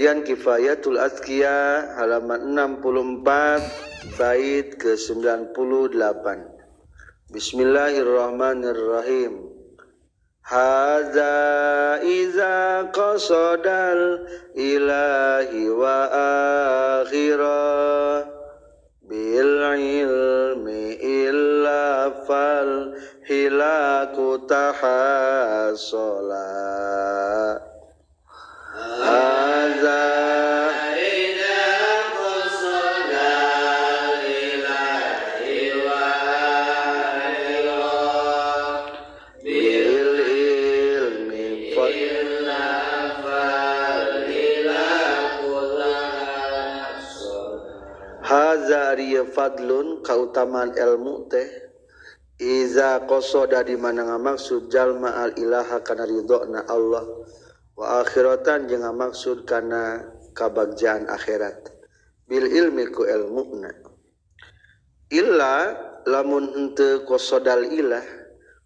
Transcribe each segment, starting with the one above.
Kajian Kifayatul Azkiya halaman 64 bait ke-98. Bismillahirrahmanirrahim. Hadza iza qasadal ilahi wa akhirah bil ilmi illa fal hilaku tahassola. Haza riya fadlun kautamaan ilmu teh iza qasoda di mana ngamaksud jalma al ilaha kana ridona Allah wa akhiratan jeung ngamaksud kana kabagjaan akhirat bil ilmi ku ilmuna illa lamun henteu qasodal ilah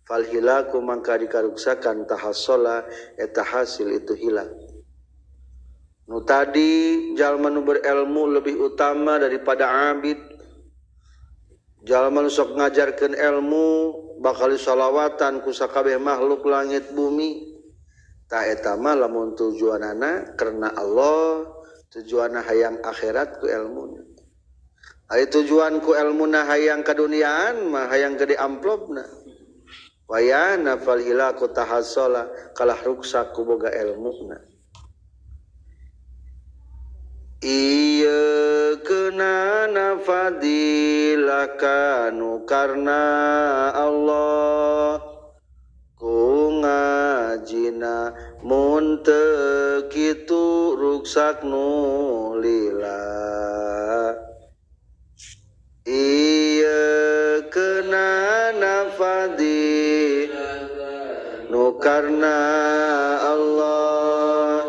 fal hilaku mangka dikaruksakan tahassola eta hasil itu hilang. Nu tadi jalma nu berilmu lebih utama daripada abid. Jalma nu sok ngajarkeun ilmu bakal salawatan ku sakabeh makhluk langit bumi. Ta eta mah lamun tujuanana karena Allah, tujuanna hayang akhirat ku ilmuna. Ari tujuan ku ilmuna hayang kaduniaan mah hayang gede amplopna. Wayana fal hilaku tahassola kalah ruksak ku boga ilmuna. Iya kenana fadilah kanu karena Allah ku ngajina mun teu kitu ruksak nu lillah. Iya kenana fadilah nu karena Allah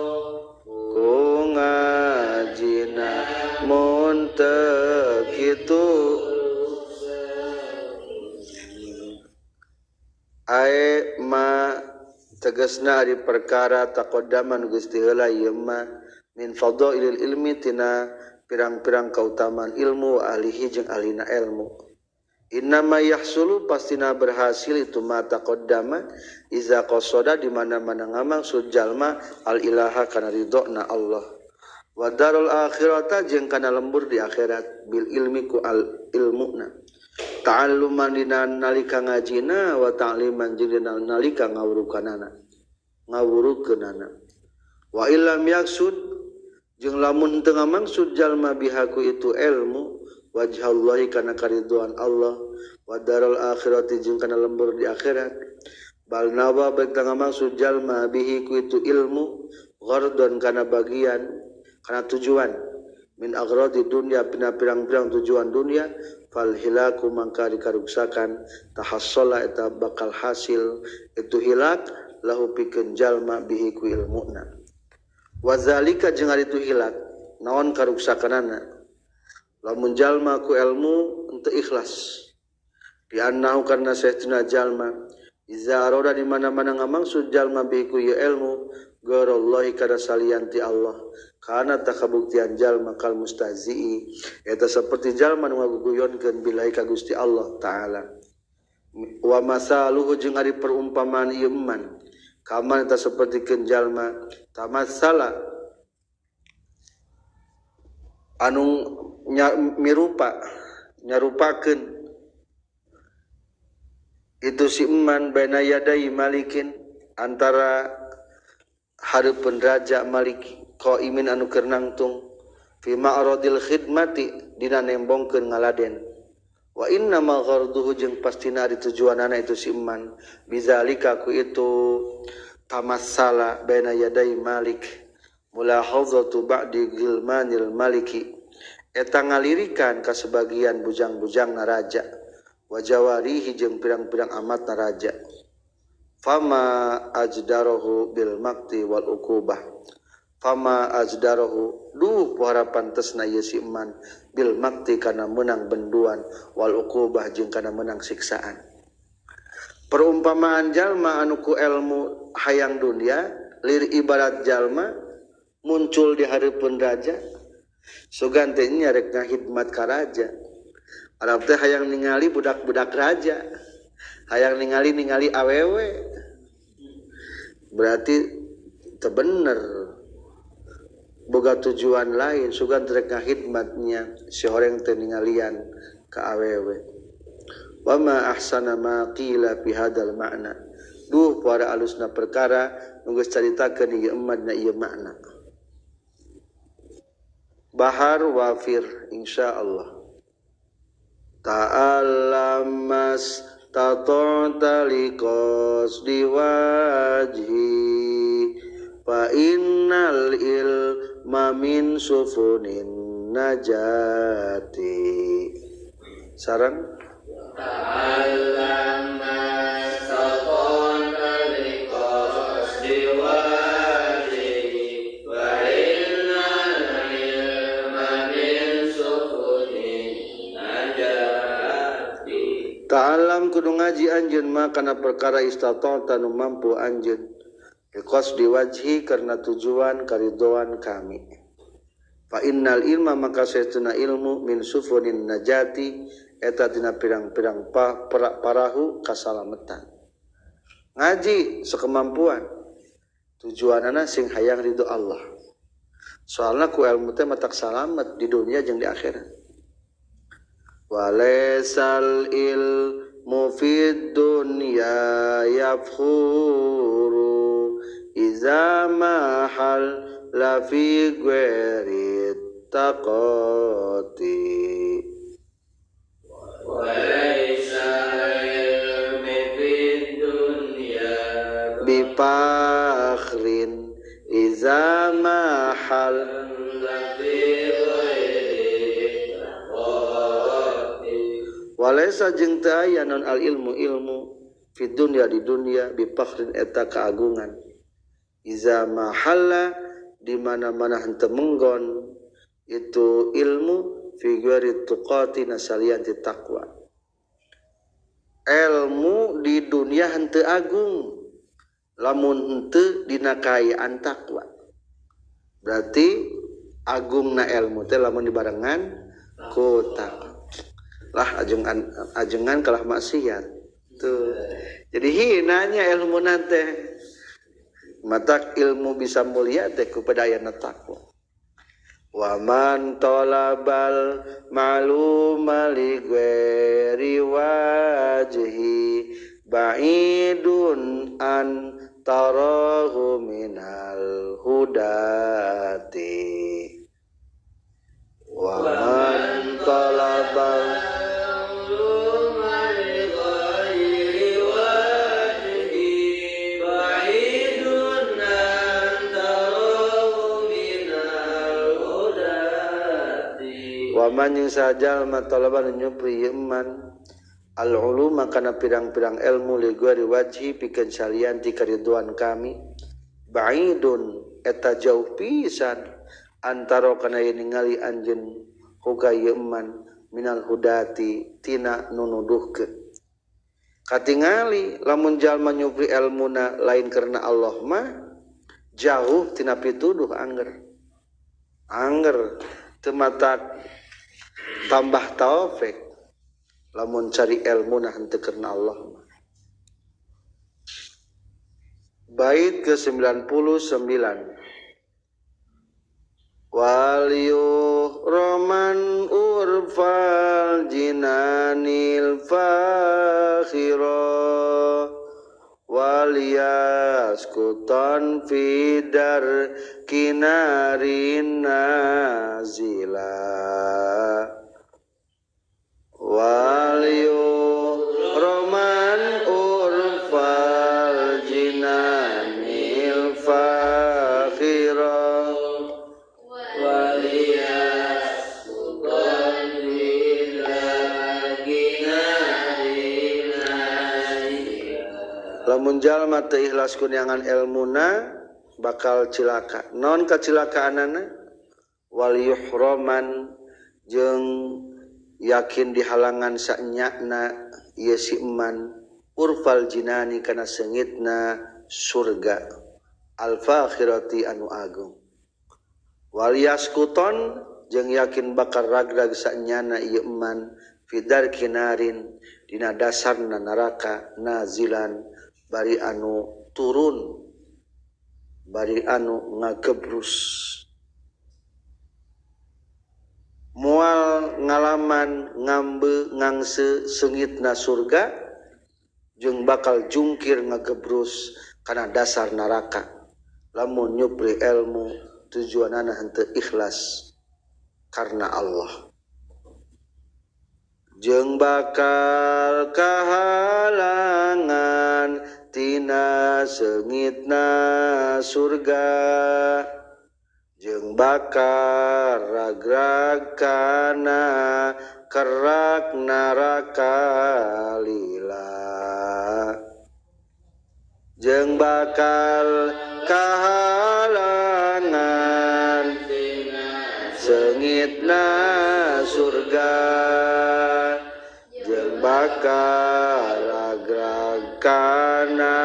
muntek itu ae ma tegasna di perkara taqaddaman Gusti heula ieu mah min fadhailil ilmi tina pirang-pirang kautamaan ilmu ahlihi jeung ahlina ilmu. Innama yahsulu pastina berhasil itu ma taqaddama iza qasada di mana-mana ngamaksud jalma al ilaha kana ridona Allah. Wa darul akhirata jeung kana lembur di akhirat bil ilmi ku al ilmuna ta'alluman dina nalika ngajina wa ta'liman jeung dina nalika ngawurukeunana wa illam yaksud jeung lamun teu ngamaksud jalma bihaku itu ilmu wajhallahi kana kariduan Allah wa darul akhirati jeung kana lembur di akhirat bal nawa baik ngamaksud jalma bihi ku itu ilmu ghardon kana bagian karena tujuan min aghradi dunya pina pirang-pirang tujuan dunia fal hilaku mangka dikaruksakan tahassola eta bakal hasil itu hilak lahu pikeun jalma bihi ku ilmuna wa zalika jeung ari itu hilak naon karuksakanana lamun jalma ku ilmu henteu ikhlas di annahu karna saestuna jalma iza arada di mana-mana ngamaksud jalma bihi ku ilmu garallahi kada salianti Allah kana takabuktian jalma kal mustahzi'i eta saperti jalma nu ngaguguyonkeun billahi ka Gusti Allah taala wa masaluhu jeung ari perumpamaan ieu man kaman eta sapertikeun jalma tamassala anu nyarupakeun itu si man baina yadai malikin antara hareupeun raja malik qaimin anu keur nangtung fi ma'radil khidmati dina nembongkeun ngaladen wa inna ma gharduhu jeung pastina ari tujuanana itu si man bizalika ku itu tamassala baina yaday malik mulahadzatu ba'di gilmanil maliki eta ngalirikan ka sebagian bujang-bujangna raja wa jawarihi jeung pirang-pirang amatna raja fama ajdarahu bil makti wal uqubah fama ajdarahu duh pohara pantesna ieu si man bil makti kana menang benduan wal uqubah jeung kana menang siksaan. Perumpamaan jalma anu ku ilmu hayang dunia lir ibarat jalma muncul di hareupeun raja sugan teh nya rek ngahidmat ka raja. Arab teh hayang ningali budak-budak raja, hayang ningali awewe, berarti teu bener boga tujuan lain sugan rek ngahidmatnya si horeng teh ningalian ka awewe. Wa ma ahsana ma qila fi hadzal ma'na. Duh para alusna perkara nu geus caritakeun ieu emadna ieu makna. Bahar wafir insyaallah. Ta'allamas tata'ta liqas diwajhi fa innal ilma min sufunin najati. Sarang ta'allamas tata'ta liqas diwajhi fa innal ilma min sufunin najati. Ta'allam kudu ngaji anjeun mah kana perkara istata'ta nu mampu anjeun liqas diwajhi karena tujuan karidoan kami. Fa innal ilma maka saestuna ilmu min sufunin najati eta tina pirang-pirang parahu kasalametan. Ngaji sakemampuan tujuanana sing hayang ridho Allah. Soalna ku ilmu teh matak salamet di dunia jeung di akhirat. Walaisal ilmu fid dunya yafkhuru iza mahal la fi ghairi taqati. Walaisal ilmu fid dunya bifakhrin iza mahal la fi ghairi taqati. Walaisa jeung teu aya non al ilmu fid dunya di dunia bifakhrin eta keagungan iza mahalla di mana-mana henteu menggon itu ilmu fi ghairi tuqati nasalian ti taqwa. Ilmu di dunia henteu agung lamun henteu dina kaayaan taqwa. Berarti agungna ilmu teh lamun dibarengan ku taqwa. Lah ajengan kalah maksiat. Tuh. Jadi hinanya ilmu nate. Matak ilmu bisa mulia teh ku padayana taqwa. Wa man talabal ma'luma li ghairi wajhi ba'idun an tarahu minal hudati. Wa man talabal waman yang sajal matalaban nyupri yeman al uluma kana pirang-pirang ilmu li ghairi wajhi pikeun salian ti kariduan kami ba'idun eta jauh pisan antara kana ningali anjeun huga yeman minal hudati tina nunuduhkeun. Katingali lamun jalma nyupri ilmuna lain karena Allah mah jauh tina pituduh angger teu matak tambah taufik lamun cari ilmu nah henteu karena Allah. Bait ke-99 wal yuhraman urfal jinanil fakhira wal yaskutan fidar kinarin nazila wal yuhraman urfal jinanil fakhira wal yaskutan fidar kinarin nazila. Lamun jalma teu ikhlas kunyangan ilmuna bakal cilaka. Non kacilakaanana wal yuhraman jeung yakin dihalangan sanyana ieu si eman urfal jinani kana seungitna surga al fakhirati anu agung. wal yaskuton jeung yakin bakal ragrag sanyana ieu eman fidar kinarin dina dasarna neraka nazilan bari anu turun bari anu ngagebrus moal ngalaman ngambe ngangse seungitna surga jeung bakal jungkir ngagebrus kana dasar neraka lamun nyupri ilmu tujuanana henteu ikhlas karena Allah jeung bakal kahalangan tina seungitna surga jeung bakal ragrag kana kerak neraka lila jeung bakal kahalangan seungitna surga jeung bakal ragrag kana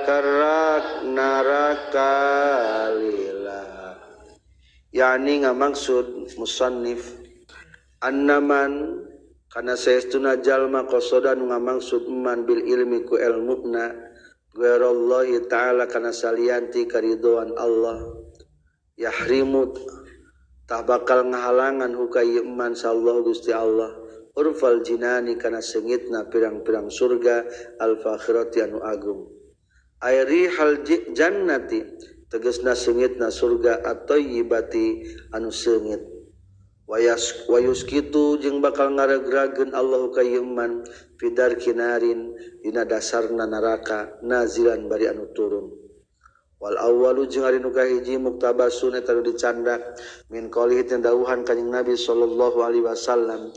kerak neraka lila yani ngamaksud musannif annaman kana saestuna jalma qasada nu ngamaksud man bil ilmi ku ilmuna ghairallahi ta'ala kana salianti karidoan Allah yahrimut tah bakal ngahalangan hukai iman sallallahu Gusti Allah urfal jinani kana seungitna pirang-pirang surga al fakhirati anu agung airi hal jannati tegasna seungitna surga at-thayyibati anu seungit wayuskitu jeung bakal ngaregrageun Allah ka iman fidar kinarin dina dasarna neraka nazilan bari anu turun wal awwalu jeung ari nu kahiji muktabasun eta dicandak min qaulihi tandauhan kanjing Nabi sallallahu alaihi wasallam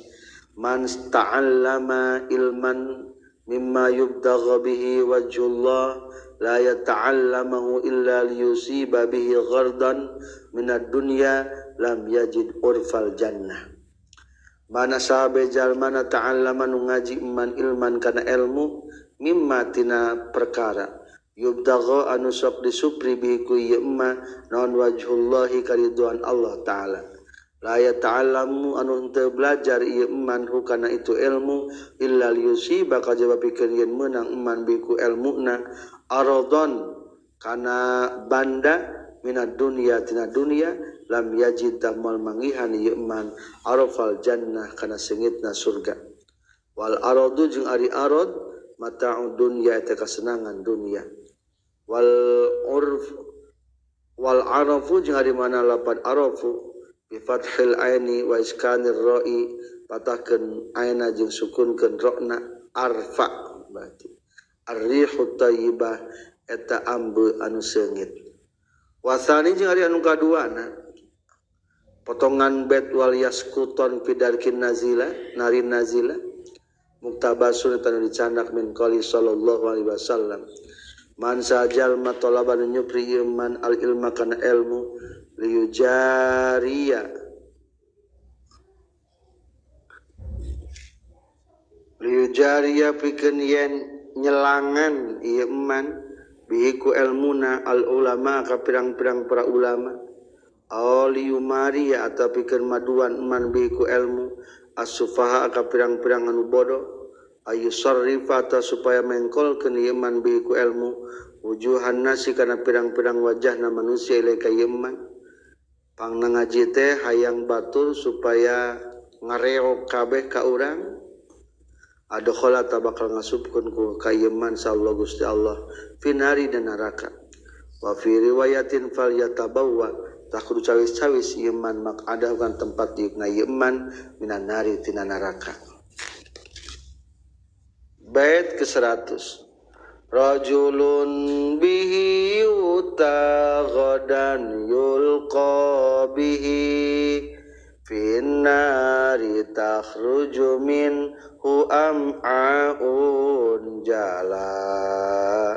man ta'allama ilman mimma yubtagha bihi wajhullah la yata'allamahu illa liyusiba bihi ghardan minad dunya lam yajid urfal jannah mana sahabe jalmana ta'allama nu ngaji iman ilman kana ilmu mimma tina perkara yubtagha anu sok disupri bihi ku ieu emma naon wajhullahi kariduan Allah taala la yata'allamu anu teu belajar ieu iman hukana itu ilmu illa liyusiba kajaba pikeun yen meunang iman bihi ku ilmuna aradon kana banda minad dunya tina dunya lam yajid tamal mangihan ieu iman arafal jannah kana seungitna surga wal aradu jeung ari arad mata'ud dunya eta kasenangan dunya wal urf wal arafu jeung ari mana lapan arafu bi fathil aini wa iskanir ra'i patahkeun aina jeung sukunkeun ra'na arfa berarti ar-rihut thayyibah eta ambe anu seungit wasani jeung ari anu kaduana potongan bait wal yaskuton fidarkin nazila narin nazila muktabasun eta dicandak min qali sallallahu alaihi wasallam man sajal matalaban nyupri iman al ilma kana ilmu liyujariya pikeun yen nyelangan ieu iman bihiku ilmuna al ulama ka pirang-pirang para ulama liyumari atau pikeun maduan iman bihiku ilmu as-sufaha ka pirang-pirang anu bodoh ayu sarrifata supaya mengkolkeun ieu iman bihiku ilmu wujuhan nasi kana pirang-pirang wajahna manusia ilaika ieu iman pangna ngaji teh hayang batur supaya ngareok kabeh ka urang adkhala tabakal ngasupkeun ku kayeman sallallahu Gusti Allah finari dan neraka wa fi riwayatin fal yatabawwa takhru cawis-cawis iman mak ada kan tempat diukna iman minan nari tina neraka bait ke-100 rajulun bihi utaghadan yulqa bihi finnari takhruju minhu am'aun jala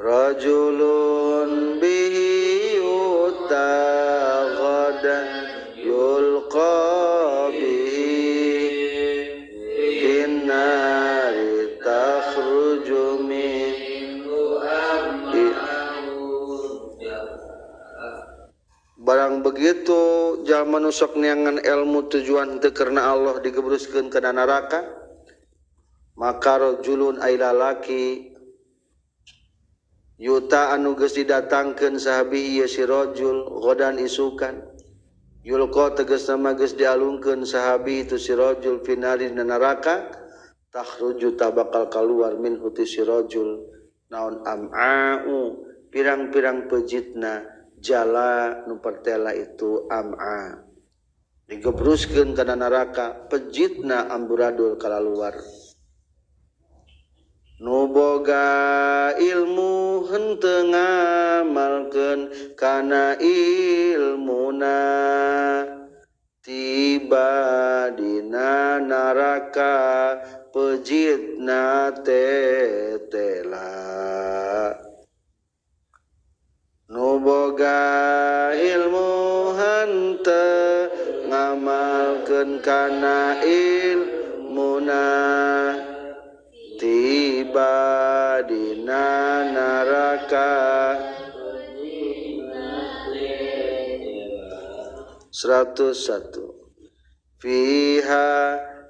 rajulun bihi utaghadan yulqa bihi finnari takhruju minhu am'aun jala begitu jalma nu sok neangan ilmu tujuan teu karena Allah digebruskeun kana neraka maka rajulun ai lalaki yuta anu geus didatangkeun sahabi ieu si rajul godan isukan yulqa tegasna mah geus dialungkeun sahabi itu si rajul finari neraka takhruju tabakal kaluar min huti si rajul naon am'a'u pirang-pirang pejitna jala nu pertela itu am'a digebruskeun kana neraka pejitna amburadul kalaluar nu boga ilmu henteu ngamalkeun kana ilmuna tiba dina neraka pejitna tetela nu boga ilmu henteu ngamalkeun kana ilmuna tiba dina neraka 101 fiha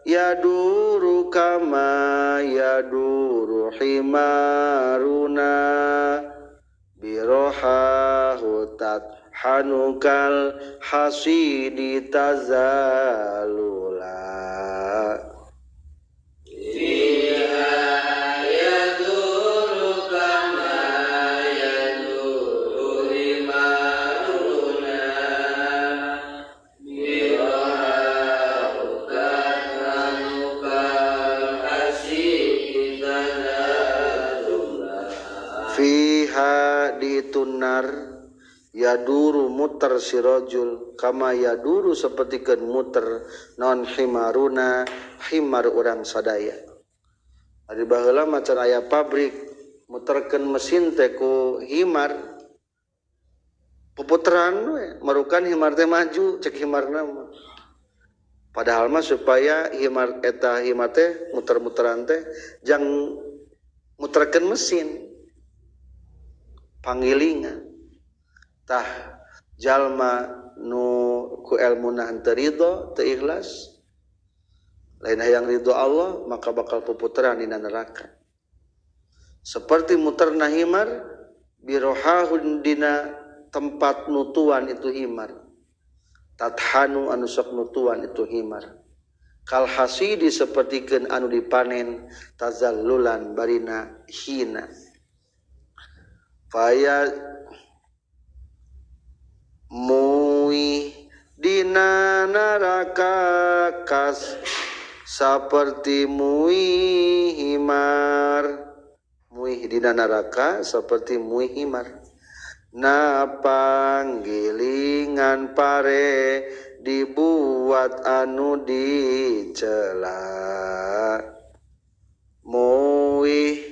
yaduru kama yaduru himaruna biroha hutat hanukal hasidi tazalula tunar yaduru muter si rajul kama yaduru sapertikeun muter non himaruna himar urang sadaya ari baheula macan aya pabrik muterkeun mesin teh ku himar puputeran we marukan himar teh maju cek himarna padahal mah supaya himar teh muter-muteran teh jang muterkeun mesin panggilingan tah jalma nu ku ilmuna henteu ridho teu ikhlas lain hayang ridho Allah maka bakal puputeran dina neraka seperti muterna himar birohahun dina tempat nutuan itu himar tathanu anu sok nutuan itu himar kal hasidi sapertikeun anu dipanen tazallulan barina hina faya muih dina neraka kas seperti muih himar muih dina neraka seperti muih himar na panggilingan pare dibuat anu dicela muih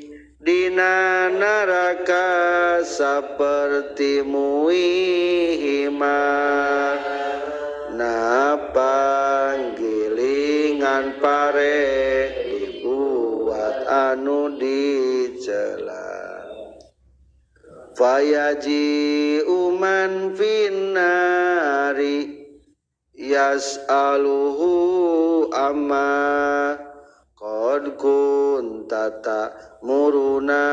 dina neraka seperti muih himar na panggilingan pare dibuat anu dicela fayaji uman finnari yas'aluhu amma qad kuntata muruna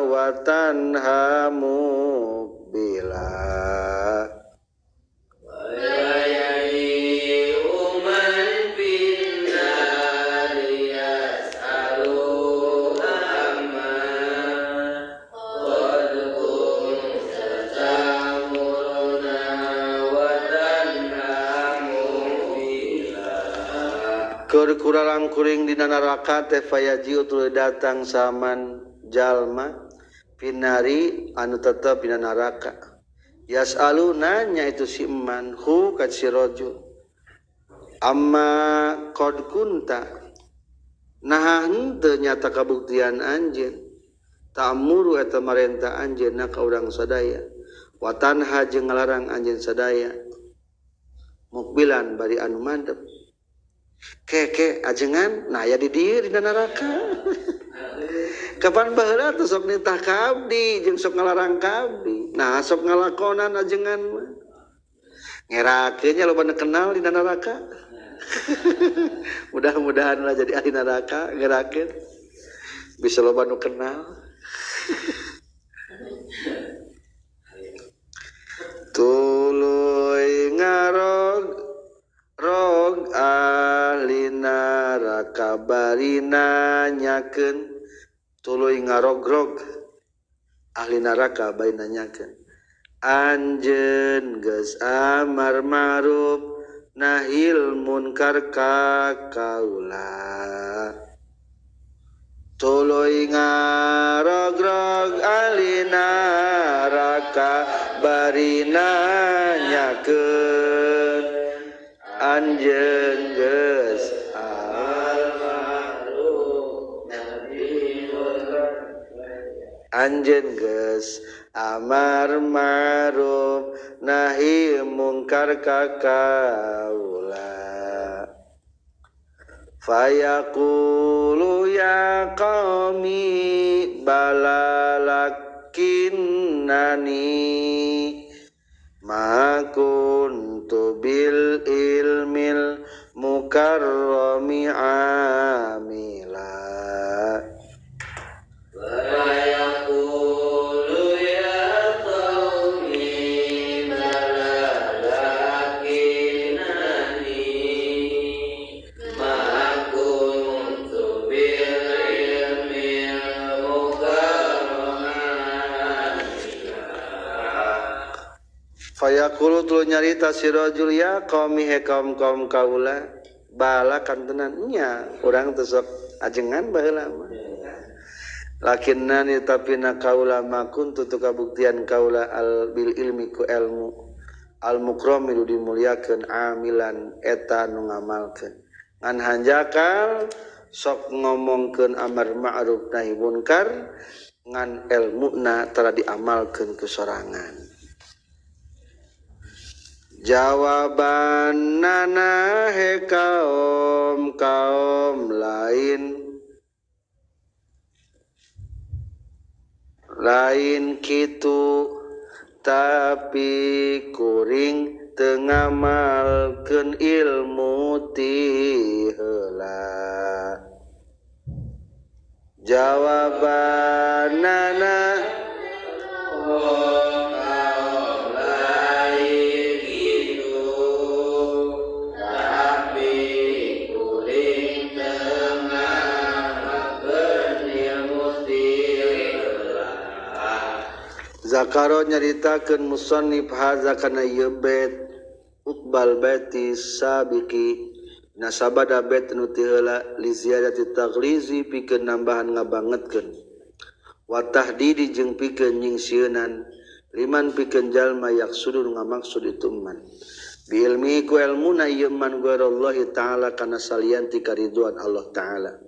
wa tanhamu bila kuralang kuring dina neraka teh fayaji utul datang saman jalma finari anu tetep dina neraka yasalu nanya itu si eman hu ka si rajul amma qad kunta nah henteu nyata kabuktian anjeun ta'muru eta marentah anjeun ka urang sadaya wa tanha jeung ngalarang anjeun sadaya mukbilan bari anu mandep keke ajengan nah ya di dieu dina neraka kapan baheula teh sok nitah ka abdi jeung sok ngalarang ka abdi nah sok ngalakonan ajengan mah ngerakeun nya loba kenal di neraka. Mudah-mudahan lah jadi ahli neraka ngerakeun bisa loba nu kenal. Tuluy ngarog rog ahli neraka bari nanyakeun. Tuluy ngarogrog ahli neraka bari nanyakeun. Anjeun geus amar ma'ruf nahil munkar ka kaula. Tuluy ngarogrog ahli neraka bari nanyakeun. Anjeun geus amar ma'ruf nahil munkar. Anjeun geus amar ma'ruf nahi mungkar ka kaula. Fayaqulu ya qaumi balalakinnani ma kuntu bil ilmil mukarrami amila. Fayaqulu tuluy nyarita si rajul ya qaumi he kaum kaula bala kantenan nya urang teu sok ajengan baheula mah. Lakinnani tapina kaula makun tutu kabuktian kaula al bil ilmi ku ilmu al mukramilu dimuliakeun amilan eta nu ngamalkeun. Ngan hanjakal sok ngomongkeun amar ma'ruf nahi munkar ngan ilmuna tara diamalkeun ku sorangan. Jawaban nana he kaum lain kitu tapi kuring teu ngamalkeun ilmu ti heula. Jawaban nana Zakaro nyaritakeun musannif hadza kana ieu bait uqbal baiti sabiki nasabada bait nu ti heula li ziyadati taghlizi pikeun nambahan ngabangetkeun wa tahdidi jeung pikeun nyingsieunan liman pikeun jalma yaksudun ngamaksud itu man bi ilmi ku ilmuna ieu man ghairallahi taala kana salianti kariduan Allah taala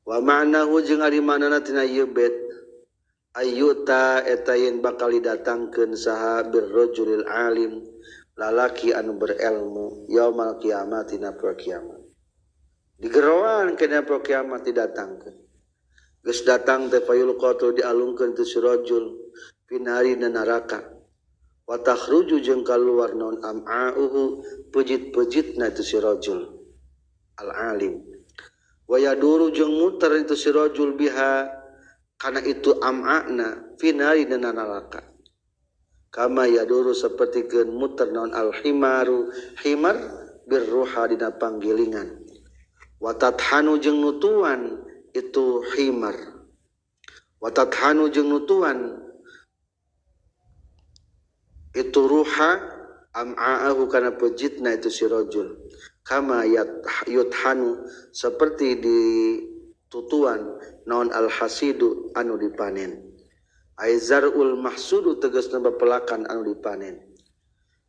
wa ma'nahu jeung ari manana tina ieu bait ayyuta eta yen bakal didatangkeun saha birrajulil alim lalaki anu berilmu yaumul kiamat dina poe kiamat digeroan kana poe kiamat didatangkeun geus datang teh fayul qatu dialungkeun tu si rajul pinari neraka wa takhruju jeung kaluar naon am'auhu pejit-pejitna tu si rajul al alim wa yaduru jeung muter itu si rajul biha karena itu am'ana finari dan neraka kama yaduru sapertikeun muter naon al himaru himar birruha dina panggilingan wa tathanu jeung nutuan itu himar wa tathanu jeung nutuan itu ruha am'aahu kana pejitna itu si rajul kama yuthanu seperti di tutuan naon al hasidu anu dipanen aizarul mahsudu tegasna bapelakan anu dipanen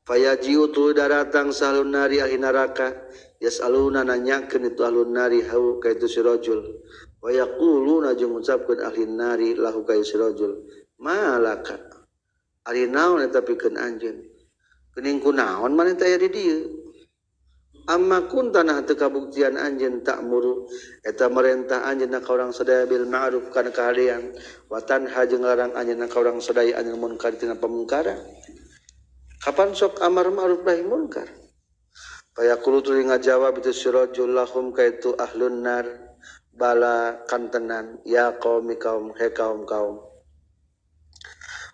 fayajiu tu daratang salun nari ahli neraka yasaluna nanyakeun itu ahlun nari hau ka itu si rajul wa yaquluna jeung ngucapkeun ahli nari lahu ka si rajul malaka ari naon eta pikeun anjeun geuning kunaon maneh teh aya di dieu amma kuntana teu kabuktian anjeun ta'muru eta merentah anjeun ka urang sadaya bil ma'ruf kana kahadian wa tanha jeung larang anjeun ka urang sadaya anil munkar tina pamungkara Kapan sok amar ma'ruf nahi munkar? Fayaqulu tuluy ngajawab itu sirajul lahum kaitu ahlun nar bala kantenan ya qaumi kaum he kaum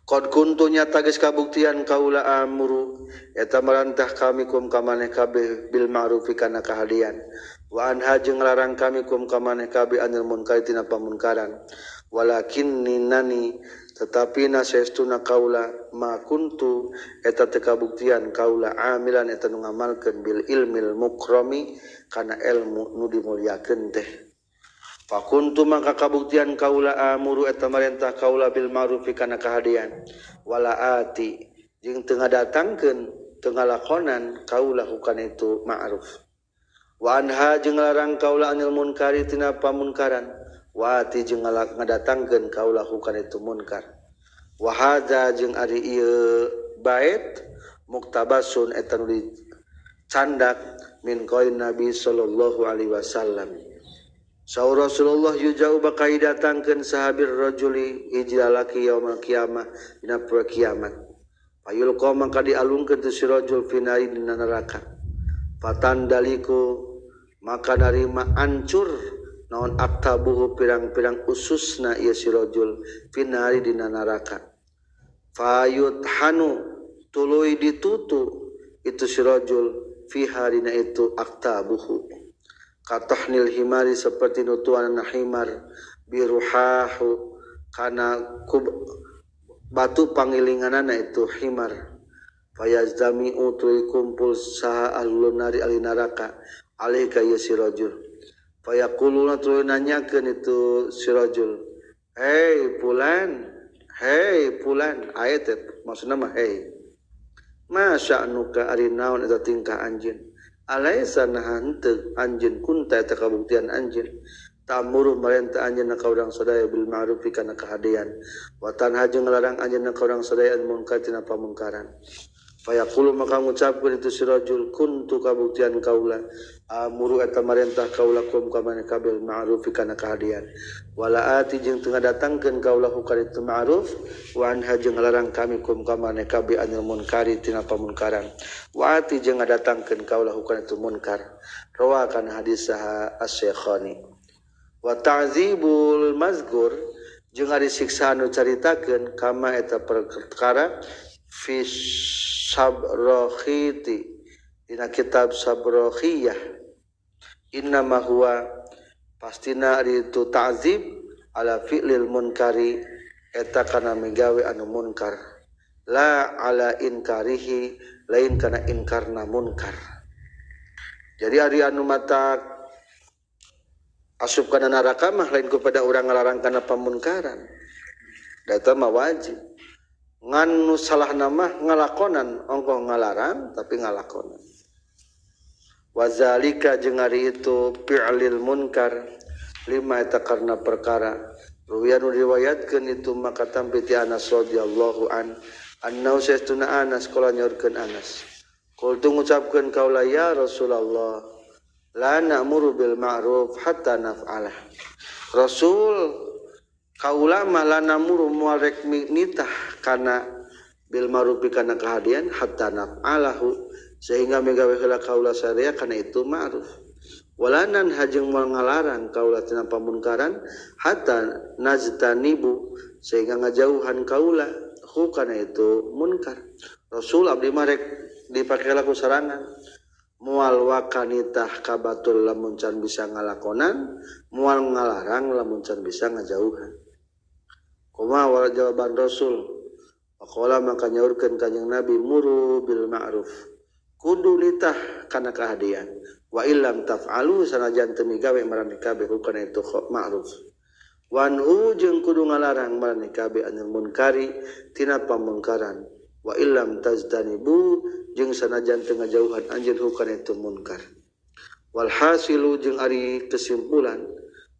qad kuntunya tagis kabuktian kaula amuru eta marantah kami kum kamaneh kabeh bil ma'rufi kana kahadian wa anha jeung larang kami kum kamaneh kabeh anil munkar tina pamunkaran walakinnani tetapi na saestuna kaula ma kuntu eta teu kabuktian kaula amilan eta nu ngamalkeun bil ilmil mukrami kana ilmu nu dimulyakeun teh fakuntu maka kabuktian kaula amuru eta marentah kaula bil ma'rufi kana kahadian wala ati jeung teu ngadatangkeun teu ngalakonan kaula hukana itu ma'ruf wa anha jeung larang kaula anil munkari tina pamunkaran wa ati jeung ngadatangkeun kaula hukana itu munkar wa hadza jeung ari ieu bait muktabasun eta nu dicandak min qaul Nabi sallallahu alaihi wasallam saur Rasulullah yujau bakai datangkeun sahabir rajuli hiji lalaki yaumul qiyamah dina poe kiamat payul qaum maka dialungkeun tu si rajul finai dina neraka fatandaliku maka narima ancur naon aktabuhu pirang-pirang ususna ieu si rajul finai dina neraka fayut hanu tuluy ditutu itu si rajul fi harina itu aktabuhu katahnil himari seperti nutuan himar biruhahu kana batu pangilinganana itu himar fayazdami utui kumpul saha ahlun nari ahli neraka alaika ya sirajul fayaquluna tuluy nanyakeun itu sirajul hei fulan ayat maksudna mah hei masya'nuka ari naon eta tingkah anjeun alaisa nahanteu anjeun kunta eta kabuktian anjeun tamuru marentah anjeunna ka urang sadaya bil ma'ruf kana kahadian wa tanha jeung larang anjeunna ka urang sadaya an munkar tina pamungkaran fayaqulu maka ngucapkeun itu sirajul kuntu kabuktian kaula amuru eta marentah kaula kum ka maneh kabil ma'ruf kana kahadian wala ati jeung teu ngadatangkeun kaula hukana itu ma'ruf wa anha jeung larang kami kum ka maneh kabi anil munkari tina pamunkaran wa ati jeung ngadatangkeun kaula hukana itu munkar rawakan hadis saha asy-syekhani wa ta'zibul mazkur jeung ari siksaan nu caritakeun kama eta perkara fi sabrokhiti dina kitab sabrokhiyah innama huwa pastina ari itu ta'zib ala fi'lil munkari eta kana migawe anu munkar la ala inkarihi lain kana inkarna munkar jadi ari anu mata asup kana neraka mah lain kepada urang ngalarang kana pamunkaran eta mah wajib ngan nu salah nama ngalakonan ongkoh ngalarang tapi ngalakonan wazalika jeung ari itu fi'lil munkar lima eta karena perkara ruwiyan riwayatkeun itu maka tampi ti Anas radhiyallahu annahu saestuna Anas kala nyorkeun Anas qultu ngucapkeun kaula ya Rasulullah la na'muru bil ma'ruf hatta naf'alah Rasul kaula mah la namuru moal rek nitah kana bil ma'ruf kana kahadian hatta naf'alahu sehingga megawe heula kaula sadaya kana itu ma'ruf walanan hajeng moal ngalarang kaula tina pamunkaran hatta najtanibu sehingga ngajauhan kaula hukana itu munkar Rasul abdi mah rek dipake laku sarangan mual wakanitah kabatul lamun can bisa ngalakonan mual ngalarang lamun can bisa ngajauhan kumaha wala jawaban Rasul faqala maka nyaurkeun kanjing Nabi muru bil ma'ruf kudu nitah kana kahadian wa illam taf'alu sanajan teu migawe marane kabeh hukana itu ma'ruf wanhu jeung kudu ngalarang marane kabeh anil munkari tina pamungkaran wa illam tazdanibu jeung sanajan teu ngajauhan anjeun hukana itu munkar wal hasilu jeung ari kesimpulan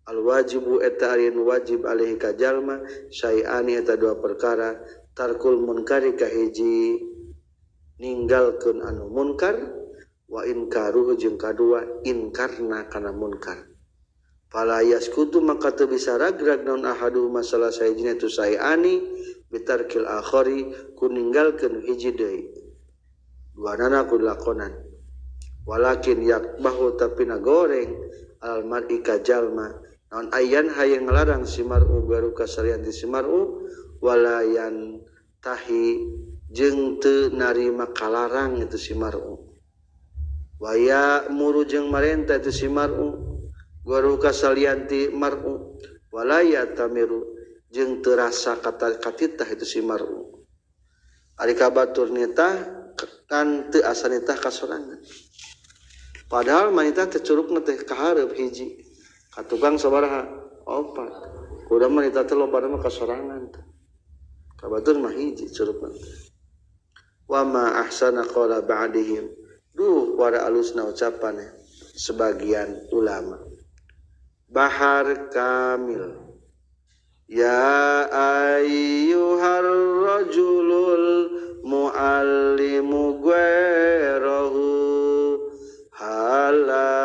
al wajibu eta ari wajib alaihi ka jalma syai'ani eta dua perkara tarkul munkari ka hiji ninggalkeun anu munkar wa inkaruhu jeung kadua inkarna kana munkar fala yaskutu maka teu bisa ragrag naon ahadu masalah sayjina tu syai'ani bitarkil akhari ku ninggalkeun hiji deui duanana ku lakonan walakin yakbahu tapi nagoreng al mar'i ka jalma naon ayan hayang ngelarang si mar'u baru kasalian ti si mar'u walayan tahi jeung teu narima kalarang itu si mar'u waya muru jeung marentah itu si mar'u baru kasalian ti mar'u walaya tamiru jeung teu rasa katitah itu si mar'u ari kabatur nitah kan teu asa nitah kasorangan padahal manitah teh curugna teh kahareup hiji ka tukang sabaraha 4 kuda manitah teh lobana mah kasorangan teh kabatur mah hiji curugna wa ma ahsana qala ba'dihim duh wara alusna ucapan sebagian ulama Bahar Kamil ya ayyuhar rajulul muallimu guerahu halalinab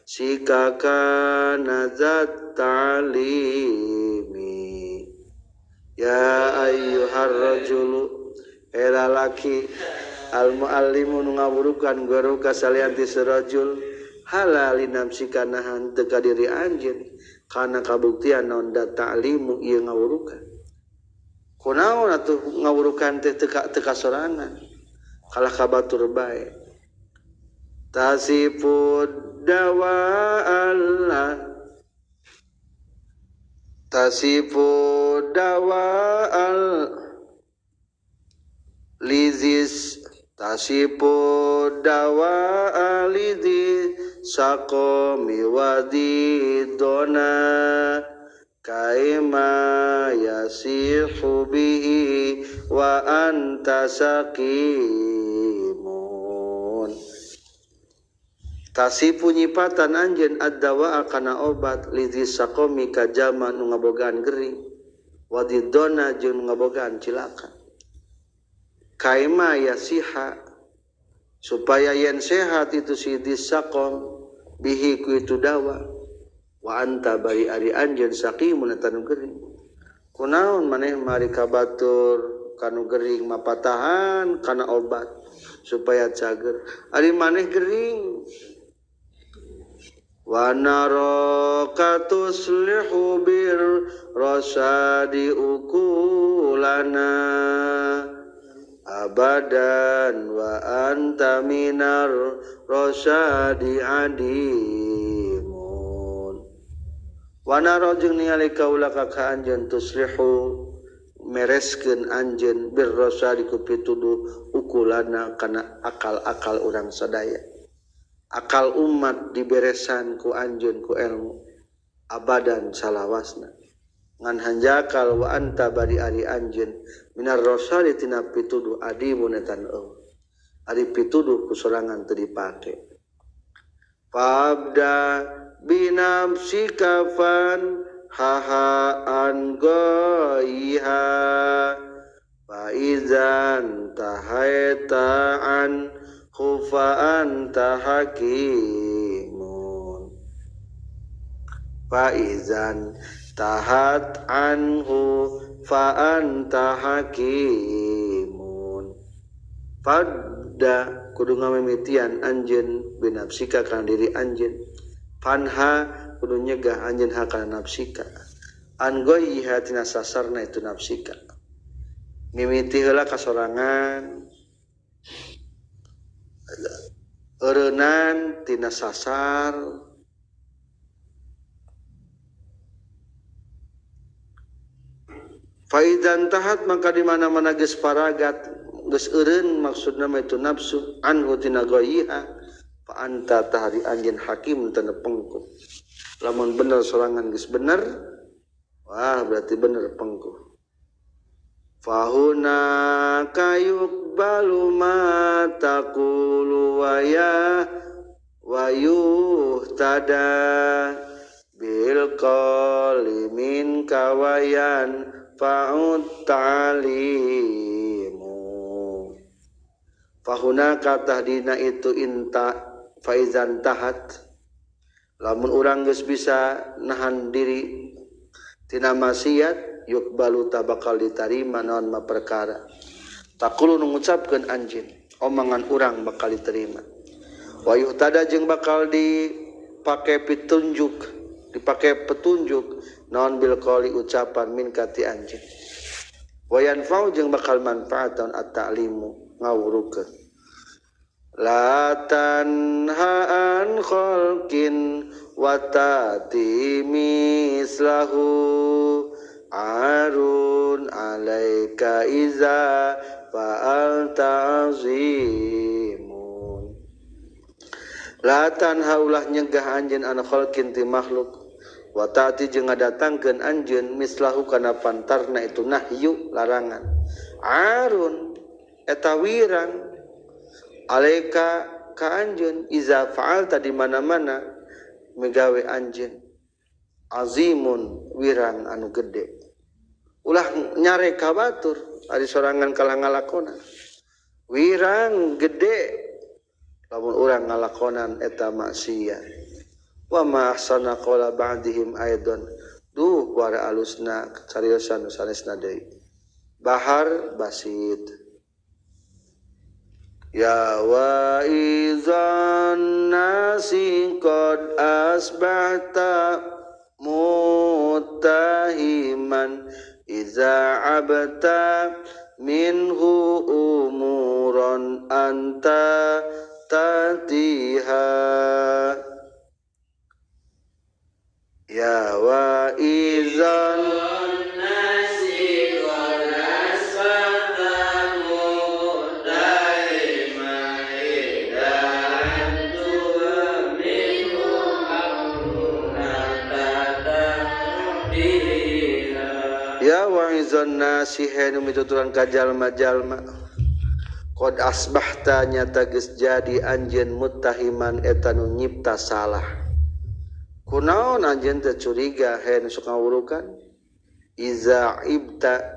sikaka nazat ta'limi ya ayyuhar rajulu era laki al muallimu ngawurukan guru kasalian ti sarajul halalinab sikana hanteu ka diri anjeun kana kabuktian naon da ta'limu ieu ngawurukan kunaon atuh ngawurukan teh teu kasorangan kalah kabatur bae tasifud dawa al lizis tasifud dawa alizi saqami wadi dona kaima yasihu bihi wa anta saqimun tasifu nyipatan anjeun ad-dawa kana obat lizi saqami ka jalma nu ngabogaan gering wadi dona jeung ngabogaan cilaka kaima yasiha supaya yen sehat itu si disaqom bihi ku itu dawa wa anta bari ari anjeun saqimun eta nu gering kunaon maneh mari kabatur kanu gering mapatahan kana obat supaya cager ari maneh gering wa naraka tuslihu bir rasadi ukulana abadan wa anta minar rasyadi adimun wa naro jeung ningali kaula ka anjeun tuslihu mereskeun anjeun bir rasyadi ku pituduh ukulana kana akal-akal urang sadaya akal umat diberesan ku anjeun ku ilmu abadan salawasna ngan hanjakal wa anta bari ari anjeun minar rasyadi tina pituduh adimun etan ari pituduh kusorangan teu dipake fabda binafsika fan haha an goiha fa izan tahaita an khufa anta hakimun fa izan tahat anhu fa anta hakimun fadda kudu ngamimitian anjeun binafsika kana diri anjeun panha kudu nyegah anjeun hakana nafsika an goiha tina sasarna itu nafsika mimiti heula kasorangan eureunnan tina sasar faidan tahat maka di mana-mana geus paragat geus eureun maksudna mah itu nafsu anhu tina goiha fa anta tahari anjeun hakim teu pengku lamun bener sorangan geus bener wah berarti bener pengku fahuna kayuqbalu ma taqulu wa yuhtada bil qalimin kawayan fa'ud ta'limu fahuna katah dina itu inta faizan tahat lamun urang geus bisa nahan diri tina maksiat yukbalu tabakal ditarima naon ma perkara taqulu ngucapkeun anjeun omongan urang bakal diterima. Wa yuhtada jeung bakal dipake petunjuk naon bil qauli ucapan min kati anjeun. Wa yanfa'u jeung bakal manfaatan at-ta'limu ngawurukeun. La tanha'an khalqin wa ta'ti mislahu arun alaika iza fa'al ta'zimun. La tanhaulah nyegah anjeun an khalqin ti makhluk wa ta'ti jeung ngadatangkeun anjeun mislahu kana pantarna itu nahyu larangan. Arun eta wirang alaika ka anjeun iza fa'alta di mana-mana megawe anjeun azimun wirang anu gede. Ulah nyare ka batur ari sorangan kalah ngalakonan wirang gede lamun urang ngalakonan eta maksiat. Wa ma ahsana qala ba'dihim aidan duh wara alusna cariosan sanesna deui. Bahar Basit. Ya wa izan nasi qad asbahta mutahiman iza abta minhu umuran anta tatiha. Ya wa izan ya wa'izan nasihen mituturan ka jalma-jalma qad asbahta nyata geus jadi anjeun muttahiman eta nu nyipta salah. Kunaon anjeun teu curiga hen sok ngawurukan iza ibta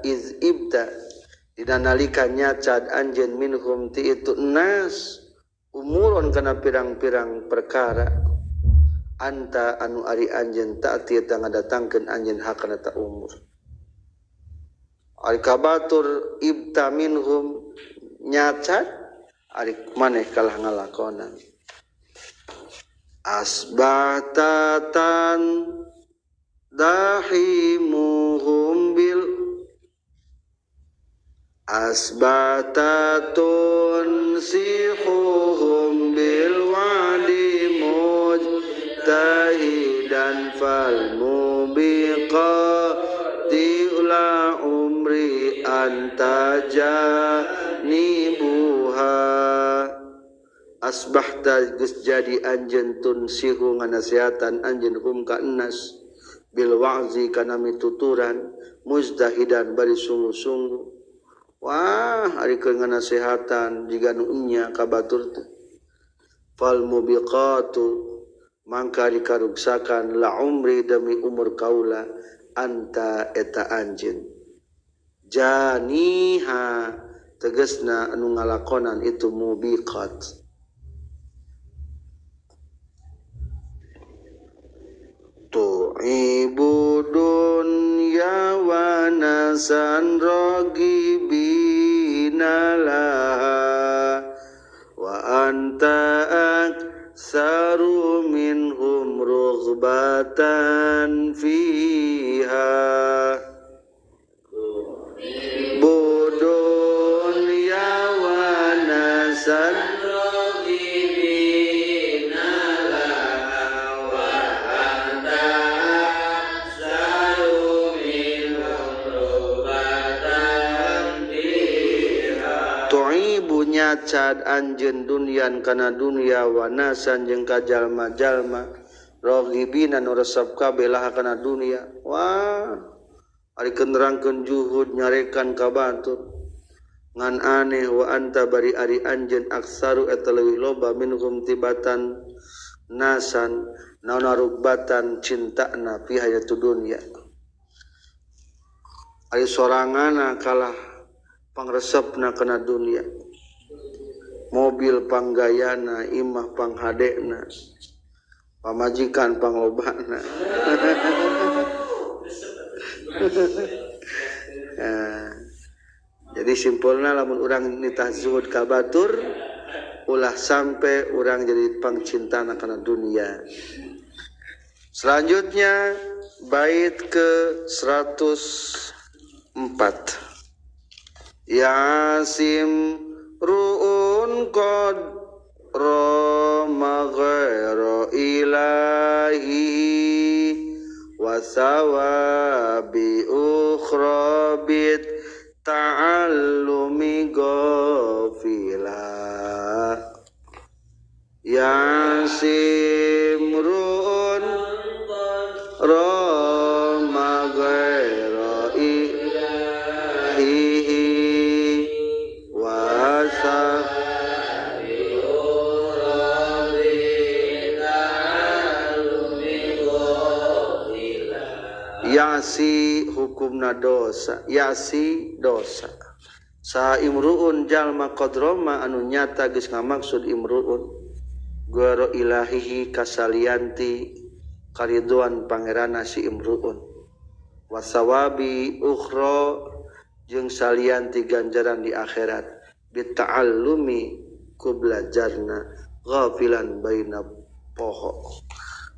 dina nalika nyacad anjeun minhum ti itu nas umuron kana pirang-pirang perkara anta anu ari anjeun ta'ti eta ngadatangkeun anjeun hakana ta umur. Ari kabatur ibta minhum nyacat ari maneh kalah ngalakonan. Asbatatan dahimuhum bil asbatatun sihuhum bil wadi mujtahidan fal mubiqati ula umri antajanibuha. Asbahta geus jadi anjeun tunsihu nganasihatan anjeun hum ka ennas bil wa'zi kana mituturan mujtahidan bari sungguh-sungguh. Wah ari keur nganasihatan jiga nu nya ka batur teh fal mubiqatu mangka dikaruksakan la umri demi umur kaula anta eta anjeun janiha tegasna anu ngalakonan itu mubiqat. Tu'ibu dunya wa nasan ragibina laha wa anta aksaru minhum rughbatan fiha. Budun ya wa nasan ragibina laha wa anta aksaru minhum rughbatan fiha. Tu'ibu nyacad anjeun dunyan kana dunya wa nasan jeung ka jalma-jalma raghibina nu resep kabeh laha kana dunya. Wah ari kenerangkeun juhud nyarekan ka batur ngan aneh wa anta bari ari anjeun aksaru eta leuwih loba minhum tibatan nasan naon rugbatan cintana fi hayatu dunya. Ari sorangana kalah pangresepna kana dunya. Mobil panggayana, imah panghadena, pamajikan panglobana. Jadi simpulna lamun urang nitah zuhud ka batur ulah sampai urang jadi pangcintana kana dunia. Selanjutnya bait ke 104. Yasim ru'un qad rama ghairu ilahi wasawabi ukhrabit ta'allumi ghafila. Yasim ru'un rama ghairu ilahi yasi hukumna dosa, yasi dosa. Sa imruun jalma qadroma anu nyata geus ngamaksud imruun goro ilahihi kasalianti kariduan pangerana si imruun wasawabi ukhra jeung salianti ganjaran di akhirat bita'allumi ku belajarna ghafilan baina poho.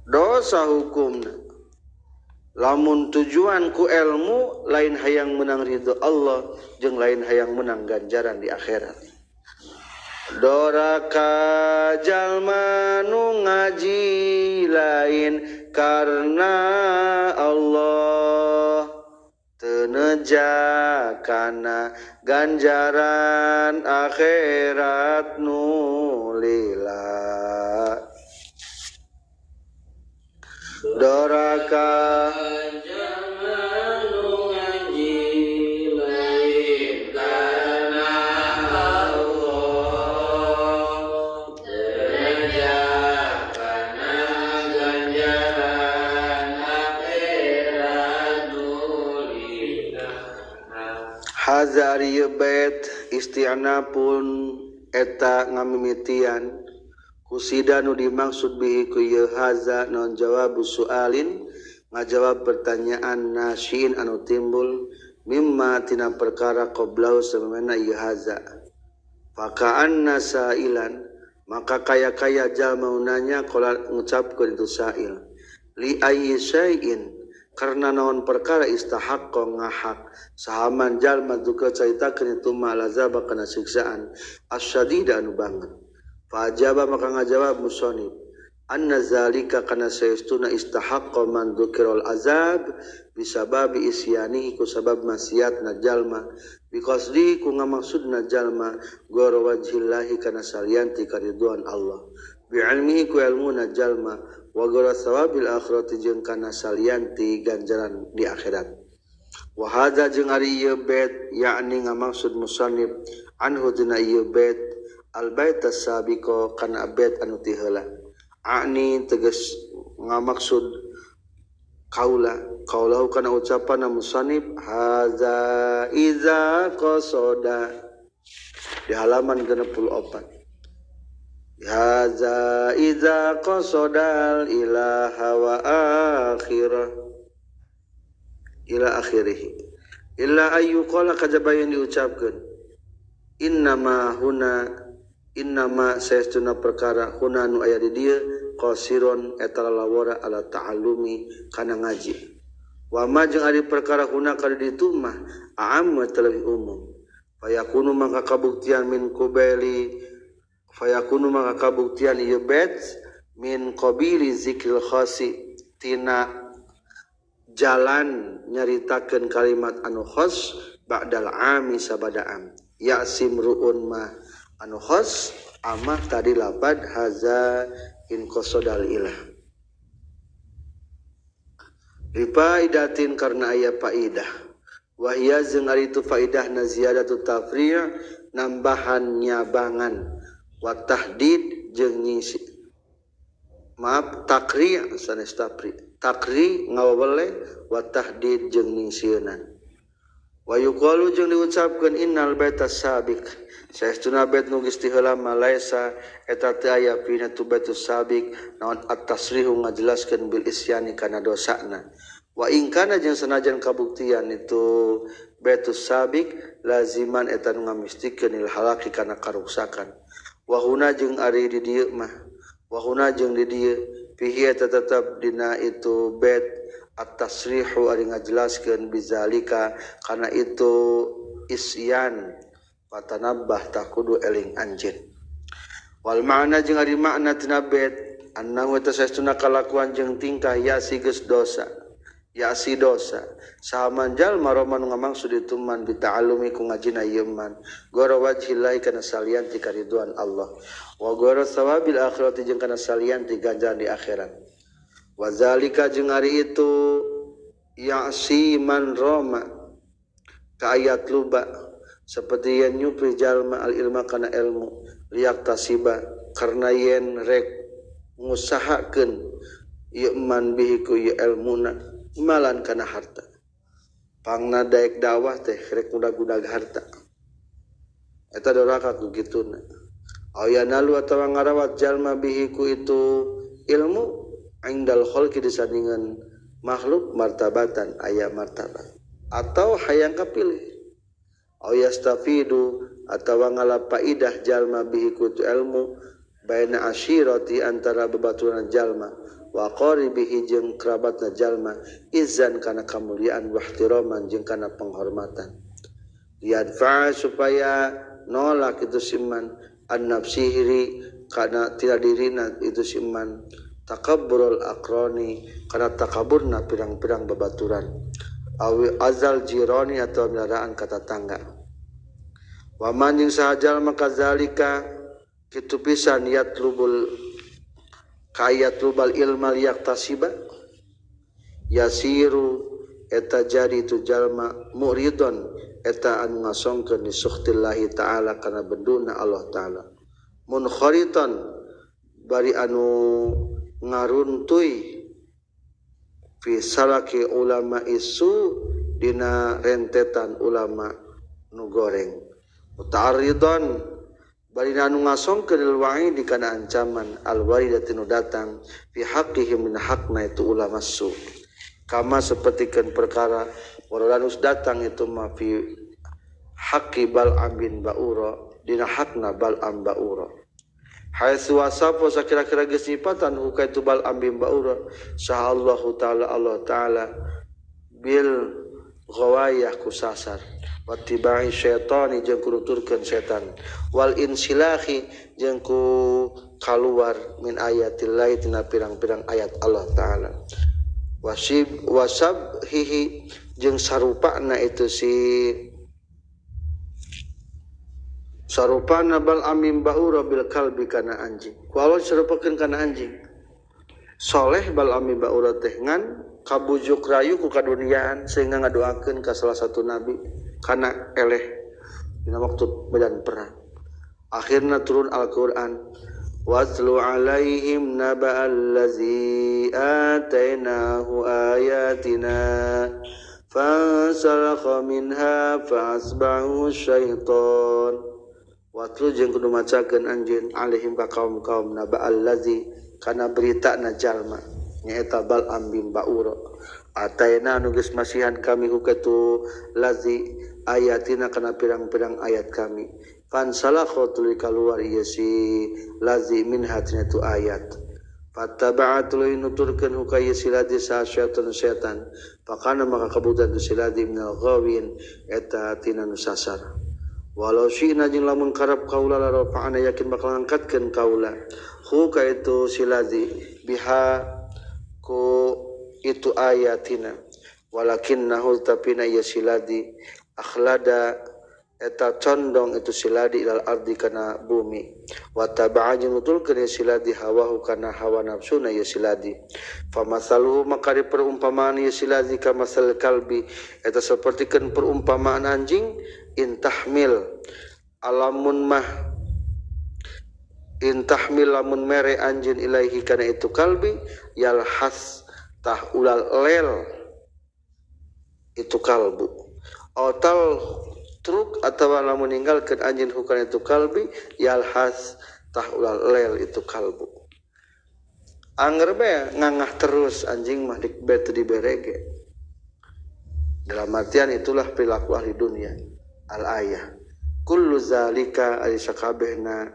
Dosa hukumna lamun tujuan ku ilmu lain hayang menang ridho Allah jeung lain hayang menang ganjaran di akhirat. Doraka jalma nu ngaji lain karena Allah teneja kana ganjaran akhirat nu lila. Doraka hazari bait isti'na pun eta ngamimitian kusida nu dimaksud bihi ku ye haza non jawab sualin ngajawab pertanyaan nasyin anu timbul mimma tina perkara qablahu samana ye haza faka'anna sailan maka kaya-kaya jalma nanya qala ngucapkeun itu sail li ayyi syai'in karena naon perkara istahaqqa ngahak sahaman jalma duka caritakeun itu ma lazaba kana siksaan asyadida anu banget fa ajaba maka ngajawab musannif anna zalika kana saestuna istahaqqa man dzukirul azab bisababi isyani ku sabab maksiatna jalma biqasdi ku ngamaksudna jalma goro wajhillahi kana salianti kariduan Allah bi ilmihi ku ilmuna jalma wa goro sawabil akhirati jeung kana salianti ganjaran di akhirat. Wa hadza jeung ari ieu bait yakni ngamaksud musannif anhu tina ieu bait al bait as-sabiqa kana bait anu ti heula ani tegas ngamaksud kaulahu kana ucapan musannif hadza iza qasada di halaman 64 hadza iza qasadal ilaha wa akhirah ila akhirih illa ayyuqala kajabayan diucapkeun innama saestuna perkara huna nu aya di dieu qasiron eta lawara ala ta'allumi kana ngaji wa ma jeung ari perkara huna kana ditu mah a'am terlebih umum fayakunu maka kabuktian min qabili fayakunu maka kabuktian ieu bait min qabili zikril khasi tina jalan nyaritakeun kalimat anu khas ba'dal ami sabada am yasim ruun ma anu khas amah tadi lapad haza in qasodal ilah rifaidatin karena aya faidah wa hiya jeung ari tu faidahna ziyadatu tafri' nambahan nyabangan wa tahdid jeung nyisi maaf takri sanes takri ngawele wa tahdid jeung nyisieun wa yuqalu jeung diucapkeun innal baitas sabiq saestuna bait nu geus heula malaisa eta teu aya pina tu baitus sabiq naon at-tasrihu ngajelaskeun bil isyani kana dosana wa ingkana jeung sanajan kabuktian itu betus sabik laziman eta nu ngamistikeun il halaki kana karuksakan wa huna jeung ari di dieu mah wa huna jeung di dieu fihi tetep dina itu bet at-tasrihu ari ngajelaskeun bizalika kana itu isyan patanabbah takudu eling anjeun wal ma'na jeung ari makna tina bet annahu tasastuna kalakuan jeung tingkah ya sigeus dosa ya si dosa saman jalma roman ngamangsud itu man bita'allumi ku ngajina ieu man goro wajhillahi kana salian ti kariduan Allah wa goro sawabil akhirati jeung kana salian ti ganjaran di akhirat wa zalika jeung ari itu ya si man roma ka ayat luba seperti yang nyupri jalma al ilma kana ilmu liyak tasiba karena yen rek ngusahakeun ieu man bihi ku ieu ilmuna malan kana harta pangna daek dakwah teh rek udag-udag harta eta doraka ku kituna ayana lu atawa ngarawat jalma bihi ku itu ilmu indal khalqi disandingan makhluk martabatan aya martabat atau hayang kapilih ayastafidu atawa ngalapaidah jalma bihi ku itu ilmu baina asyirati antara babaturan jalma wa qaribihi jeung kerabatna jalma izan kana kamuliaan wa ihtiraman jeung kana penghormatan yadfa supaya nolak itu siman an nafsihi kana tina dirina itu siman takabburul aqrani kana takaburna pirang-pirang babaturan awi azal jirani atau kendaraan kata tangga wa man jeung sahajal maka zalika kitu pisan yatlubul kayat lubal ilma liyaktasiba yasiru eta jadi tu jalma muridon eta anu ngasongkeun ni sukhtillahi ta'ala kana benduna Allah ta'ala munkharitan bari anu ngaruntuy fi salaki ulama isu dina rentetan ulama nu goreng muta'arridan bari anu ngasongkeun lil wa'id kana ancaman al waridatu nu datang fi haqqihim min haqna itu ulama su kama sapertikeun perkara waranus datang itu ma fi haqqi bal'am bin ba'ura dina haqna bal'am ba'ura haitsu wasafa sakira-kira geus sifatan huka itu bal'am bin ba'ura sah Allah taala bil ghawayah kusasar wattibai syaitani jeung kuruturkeun setan wal insilahi jeung ku kaluar min ayatillah tina pirang-pirang ayat Allah taala wasabhihi jeung sarupana itu si sarupana bal amim baura bil kalbi kana anjing ku Allah sarupakeun kana anjing soleh bal amim baura teh ngan kabujuk rayu ku kaduniaan sehingga ngadoakeun ka salah satu nabi kana eleh dina waktu medan perang akhirna turun Al-Qur'an watlu alaihim naba'al ladzi atainahu ayatina fansalakha minha fa'asbahu syaitan watlu jeung kudu macakeun anjeun alaihim ka kaum-kaum naba'al ladzi kana berita na jalma nyaeta Bal'am bin Ba'ura ataina nu geus masihan kami hukatu ladzi ayatina kana pirang-pirang ayat kami fansalakha tuluy kaluar ieu si ladzi min hatina tu ayat fattaba'at tuluy nuturkeun huka ieu si ladzi sa syaitan pakana maka kabutan tu si ladzi minal ghawin eta tina nu sasar walau syi'na jeung lamun karab kaula la rafa'ana yakin bakal ngangkatkeun kaula huka itu si ladzi biha ku itu ayatina walakinnahu tapina ieu si ladzi akhlada eta condong itu siladi ilal ardi kana bumi wa taba'a junutulkeun siladi hawahu kana hawa nafsuna ya siladi famasaluhu maka perumpamaan ya siladi ka masal kalbi eta sapertikeun perumpamaan anjing intahmil alamun mah intahmil lamun mere anjeun ilaihi kana itu kalbi yalhas tah ulal lel itu kalbu otal truk atau lamun ninggalkeun anjeun hukana itu kalbi yalhas tah ulal lel itu kalbu angger bae ngangah terus anjing mah di betu diberege dalam artian itulah perilaku ahli dunia. Al ayah kullu zalika ari sakabehna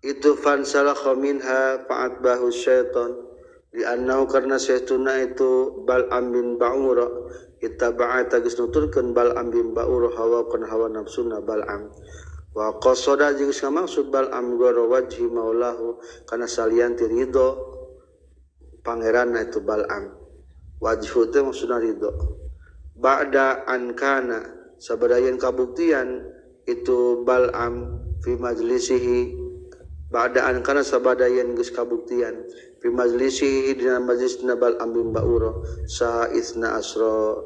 itu fansalakha minha fa'atbahu syaitan li'annahu karna syaituna itu Bal'am bin Ba'ura ittaba'a tagis nuturkeun Bal'am bin Ba'ura hawa kana hawa nafsuna Bal'am wa qasada jeung maksud Bal'am goro wajhi maulahu kana salianti ridho pangeranna itu Bal'am wajhu teh maksudna ridho ba'da an kana sabadayan kabuktian itu Bal'am fi majlisihi ba'daan kana sabadayan geus kabuktian fi majlisihi dina majlisna Bal'am bin Ba'ura sa isna asra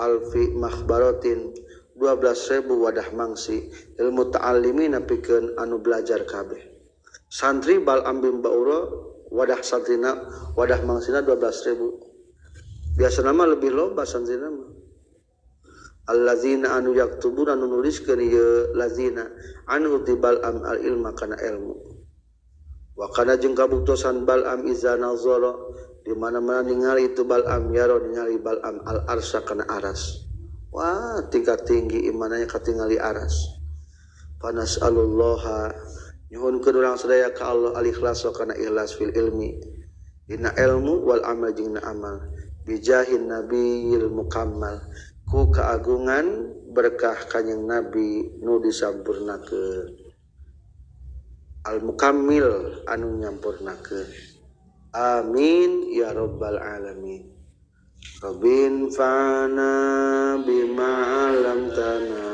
alfi makhbaratin 12.000 wadah mangsi ilmu ta'allimina pikeun anu belajar kabeh santri Bal'am bin Ba'ura wadah santrina wadah mangsina 12.000 biasana mah lebih loba santrina mah allazina anu yaktubuna anu nuliskeun ieu lazina anhu ti Bal'am al ilma kana ilmu wa kana jeung kabuktosan Bal'am iza nazara di mana-mana ningali itu Bal'am yaro ningali Bal'am al arsy kana aras wah tingkat tinggi imananya katingali aras panas'alullaha nyuhunkeun urang sadaya ka Allah al ikhlas kana ikhlas fil ilmi dina ilmu wal amal jeung na amal bijahin nabiyil mukammal ku keagungan berkah kanjing Nabi nu disampurnakeun al mukammil anu nyampurnakeun amin ya rabbal alamin rabbin fana bima alam tanah